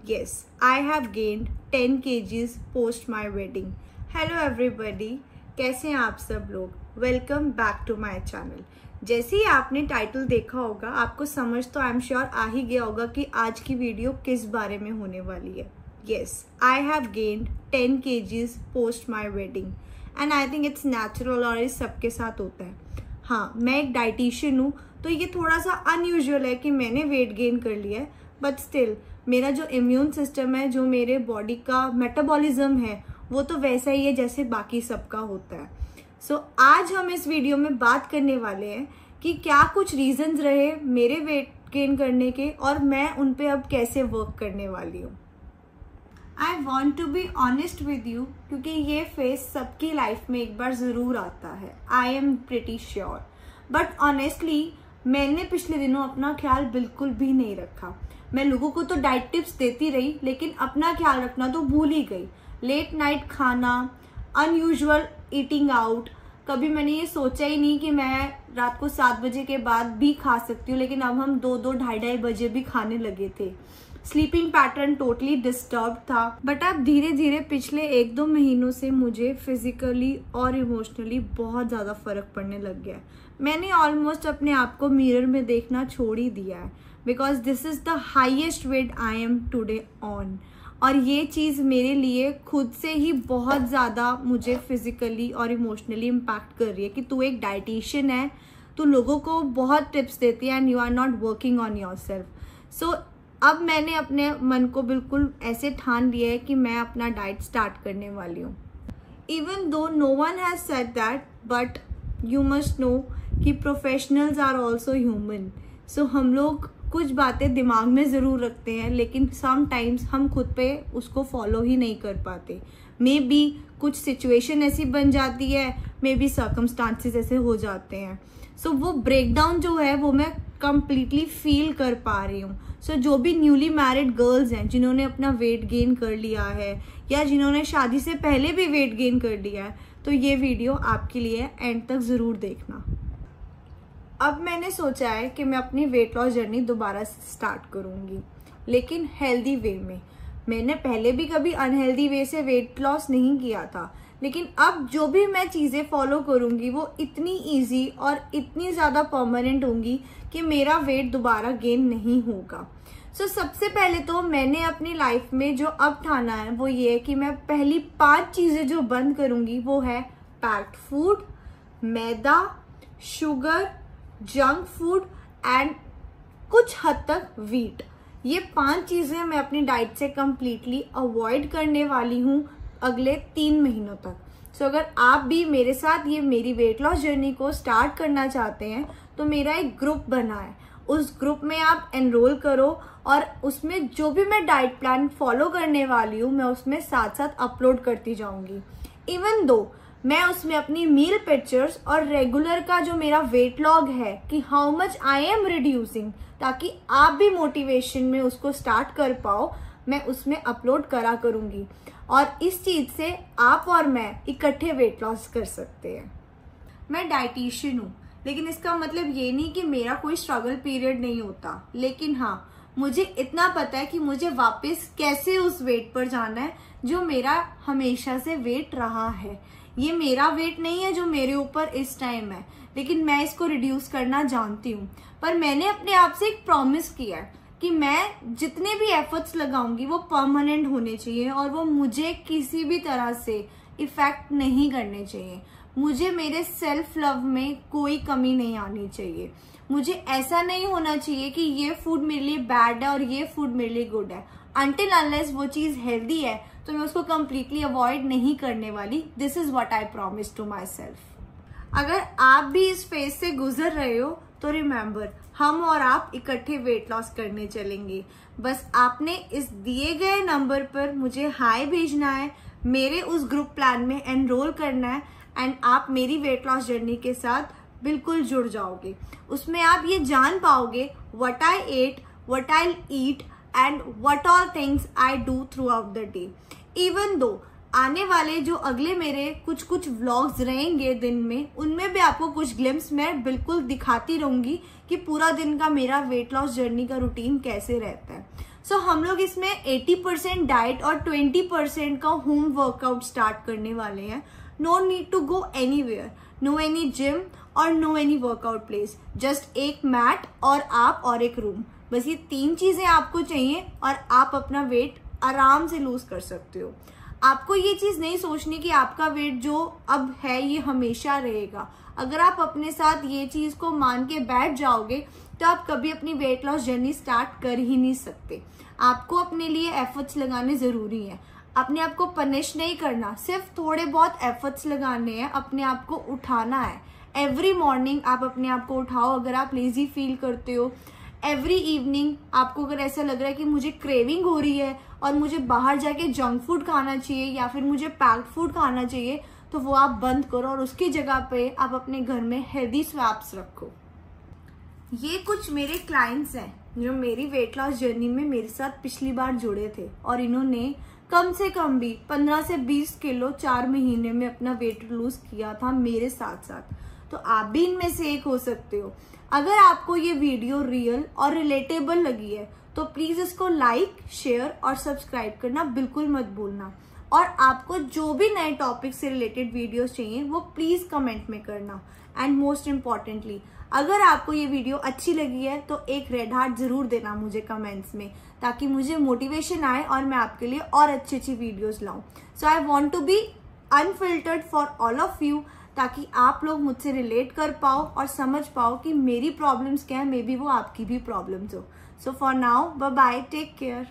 Yes, I have gained 10 kgs post my wedding. Hello everybody, कैसे हैं आप सब लोग। Welcome back to my channel. जैसे ही आपने टाइटल देखा होगा आपको समझ तो आई एम श्योर आ ही गया होगा कि आज की वीडियो किस बारे में होने वाली है। Yes, I have gained 10 kgs post my wedding and I think it's natural और ये सबके साथ होता है। हाँ, मैं एक डाइटिशियन हूँ तो ये थोड़ा सा अनयूजुअल है कि मैंने वेट गेन कर लिया है, बट स्टिल मेरा जो इम्यून सिस्टम है, जो मेरे बॉडी का मेटाबॉलिज्म है, वो तो वैसा ही है जैसे बाकी सबका होता है। सो आज हम इस वीडियो में बात करने वाले हैं कि क्या कुछ रीजंस रहे मेरे वेट गेन करने के और मैं उन पे अब कैसे वर्क करने वाली हूँ। I want to be honest with you क्योंकि ये फेस सबकी लाइफ में एक बार ज़रूर आता है, I am pretty sure. But honestly मैंने पिछले दिनों अपना ख्याल बिल्कुल भी नहीं रखा। मैं लोगों को तो डाइट टिप्स देती रही लेकिन अपना ख्याल रखना तो भूल ही गई। लेट नाइट खाना, अनयूजुअल ईटिंग आउट, कभी मैंने ये सोचा ही नहीं कि मैं रात को 7 बजे के बाद भी खा सकती हूँ, लेकिन अब हम 2-2, 2:30 बजे भी खाने लगे थे। स्लीपिंग पैटर्न टोटली डिस्टर्ब था। बट अब धीरे धीरे पिछले 1-2 महीनों से मुझे फिजिकली और इमोशनली बहुत ज़्यादा फर्क पड़ने लग गया है। मैंने ऑलमोस्ट अपने आप को मिरर में देखना छोड़ ही दिया है, because this is the highest weight I am today on. और ये चीज़ मेरे लिए खुद से ही बहुत ज़्यादा मुझे फिजिकली और इमोशनली इम्पैक्ट कर रही है कि तू एक डाइटिशियन है, तू लोगों को बहुत टिप्स देती है and you are not working on yourself. So अब मैंने अपने मन को बिल्कुल ऐसे ठान लिया है कि मैं अपना डाइट स्टार्ट करने वाली हूँ। Even though no one has said that, but you must know कि professionals are also human. So हम लोग कुछ बातें दिमाग में ज़रूर रखते हैं लेकिन समटाइम्स हम खुद पे उसको फॉलो ही नहीं कर पाते। मे बी कुछ सिचुएशन ऐसी बन जाती है, मे बी सर्कमस्टांसेस ऐसे हो जाते हैं। सो वो ब्रेकडाउन जो है वो मैं कम्प्लीटली फील कर पा रही हूँ। सो जो भी न्यूली मैरिड गर्ल्स हैं जिन्होंने अपना वेट गेन कर लिया है या जिन्होंने शादी से पहले भी वेट गेन कर लिया है, तो ये वीडियो आपके लिए एंड तक ज़रूर देखना। अब मैंने सोचा है कि मैं अपनी वेट लॉस जर्नी दोबारा से स्टार्ट करूँगी, लेकिन हेल्दी वे में। मैंने पहले भी कभी अनहेल्दी वे से वेट लॉस नहीं किया था, लेकिन अब जो भी मैं चीज़ें फॉलो करूँगी वो इतनी इजी और इतनी ज़्यादा परमानेंट होंगी कि मेरा वेट दोबारा गेन नहीं होगा। सो सबसे पहले तो मैंने अपनी लाइफ में जो अब ठाना है वो ये है कि मैं पहली 5 चीज़ें जो बंद करूँगी वो है packed food, maida, sugar, junk food and कुछ हद तक वीट। ये 5 चीज़ें मैं अपनी डाइट से कम्प्लीटली अवॉइड करने वाली हूँ अगले 3 महीनों तक। सो अगर आप भी मेरे साथ ये मेरी वेट लॉस जर्नी को स्टार्ट करना चाहते हैं तो मेरा एक ग्रुप बना है, उस ग्रुप में आप एनरोल करो और उसमें जो भी मैं डाइट प्लान फॉलो करने वाली हूँ मैं उसमें साथ साथ अपलोड करती जाऊँगी। इवन दो मैं उसमें अपनी मील पिक्चर्स और रेगुलर का जो मेरा वेट लॉग है कि how much I am reducing, ताकि आप भी मोटिवेशन में उसको स्टार्ट कर पाओ, मैं उसमें अपलोड करा करूँगी। और इस चीज़ से आप और मैं इकट्ठे वेट लॉस कर सकते हैं। मैं डाइटिशियन हूँ लेकिन इसका मतलब ये नहीं कि मेरा कोई स्ट्रगल पीरियड नहीं होता, लेकिन हाँ मुझे इतना पता है कि मुझे वापस कैसे उस वेट पर जाना है जो मेरा हमेशा से वेट रहा है। ये मेरा वेट नहीं है जो मेरे ऊपर इस टाइम है, लेकिन मैं इसको रिड्यूस करना जानती हूँ। पर मैंने अपने आप से एक प्रॉमिस किया है कि मैं जितने भी एफर्ट्स लगाऊंगी वो परमानेंट होने चाहिए और वो मुझे किसी भी तरह से इफेक्ट नहीं करने चाहिए। मुझे मेरे सेल्फ लव में कोई कमी नहीं आनी चाहिए। मुझे ऐसा नहीं होना चाहिए कि ये फूड मेरे लिए बैड है और ये फूड मेरे लिए गुड है। अनटिल अनलेस वो चीज़ हेल्दी है तो मैं उसको कम्प्लीटली अवॉइड नहीं करने वाली। This is what I promise to myself. अगर आप भी इस फेज से गुजर रहे हो तो रिमेंबर, हम और आप इकट्ठे वेट लॉस करने चलेंगे। बस आपने इस दिए गए नंबर पर मुझे हाय भेजना है, मेरे उस ग्रुप प्लान में एनरोल करना है एंड आप मेरी वेट लॉस जर्नी के साथ बिल्कुल जुड़ जाओगे। उसमें आप ये जान पाओगे what I ate, what I eat and what all things I do throughout the day. Even though आने वाले जो अगले मेरे कुछ व्लॉग्स रहेंगे दिन में, उनमें भी आपको कुछ ग्लिम्स मैं बिल्कुल दिखाती रहूंगी कि पूरा दिन का मेरा वेट लॉस जर्नी का रूटीन कैसे रहता है। सो हम लोग इसमें 80% डाइट और 20% का होम वर्कआउट स्टार्ट करने वाले हैं. No need to go anywhere, no any gym और no any workout place. Just एक मैट और आप और एक रूम, बस ये 3 चीजें आपको चाहिए और आप अपना वेट आराम से लूज कर सकते हो. आपको ये चीज नहीं सोचनी कि आपका वेट जो अब है ये हमेशा रहेगा. अगर आप अपने साथ ये चीज को मान के बैठ जाओगे तो आप कभी अपनी वेट लॉस जर्नी स्टार्ट कर ही नहीं सकते. आपको अपने लिए एफर्ट्स लगाने जरूरी है. अपने आप को पनिश नहीं करना, सिर्फ थोड़े बहुत एफर्ट्स लगाने हैं, अपने आप को उठाना है. एवरी मॉर्निंग आप अपने आप को उठाओ. अगर आप लेजी फील करते हो, एवरी इवनिंग आपको अगर ऐसा लग रहा है कि मुझे क्रेविंग हो रही है और मुझे बाहर जाके जंक फूड खाना चाहिए या फिर मुझे पैक्ड फूड खाना चाहिए, तो वो आप बंद करो और उसकी जगह पे आप अपने घर में हेल्दी स्वैप्स रखो. ये कुछ मेरे क्लाइंट्स हैं जो मेरी वेट लॉस जर्नी में मेरे साथ पिछली बार जुड़े थे और इन्होंने कम से कम भी 15 से 20 किलो 4 महीने में अपना वेट लूज किया था मेरे साथ साथ. तो आप भी इनमें से एक हो सकते हो. अगर आपको ये वीडियो रियल और रिलेटेबल लगी है तो प्लीज इसको लाइक, शेयर और सब्सक्राइब करना बिल्कुल मत भूलना. और आपको जो भी नए टॉपिक से रिलेटेड वीडियोस चाहिए वो प्लीज कमेंट में करना. एंड मोस्ट इम्पॉर्टेंटली, अगर आपको ये वीडियो अच्छी लगी है तो एक रेड हार्ट जरूर देना मुझे कमेंट्स में, ताकि मुझे मोटिवेशन आए और मैं आपके लिए और अच्छी अच्छी वीडियोस लाऊं. So I want to be unfiltered for all of you, ताकि आप लोग मुझसे रिलेट कर पाओ और समझ पाओ कि मेरी प्रॉब्लम्स क्या है, मे बी वो आपकी भी प्रॉब्लम्स हो. So for now, bye bye, take care.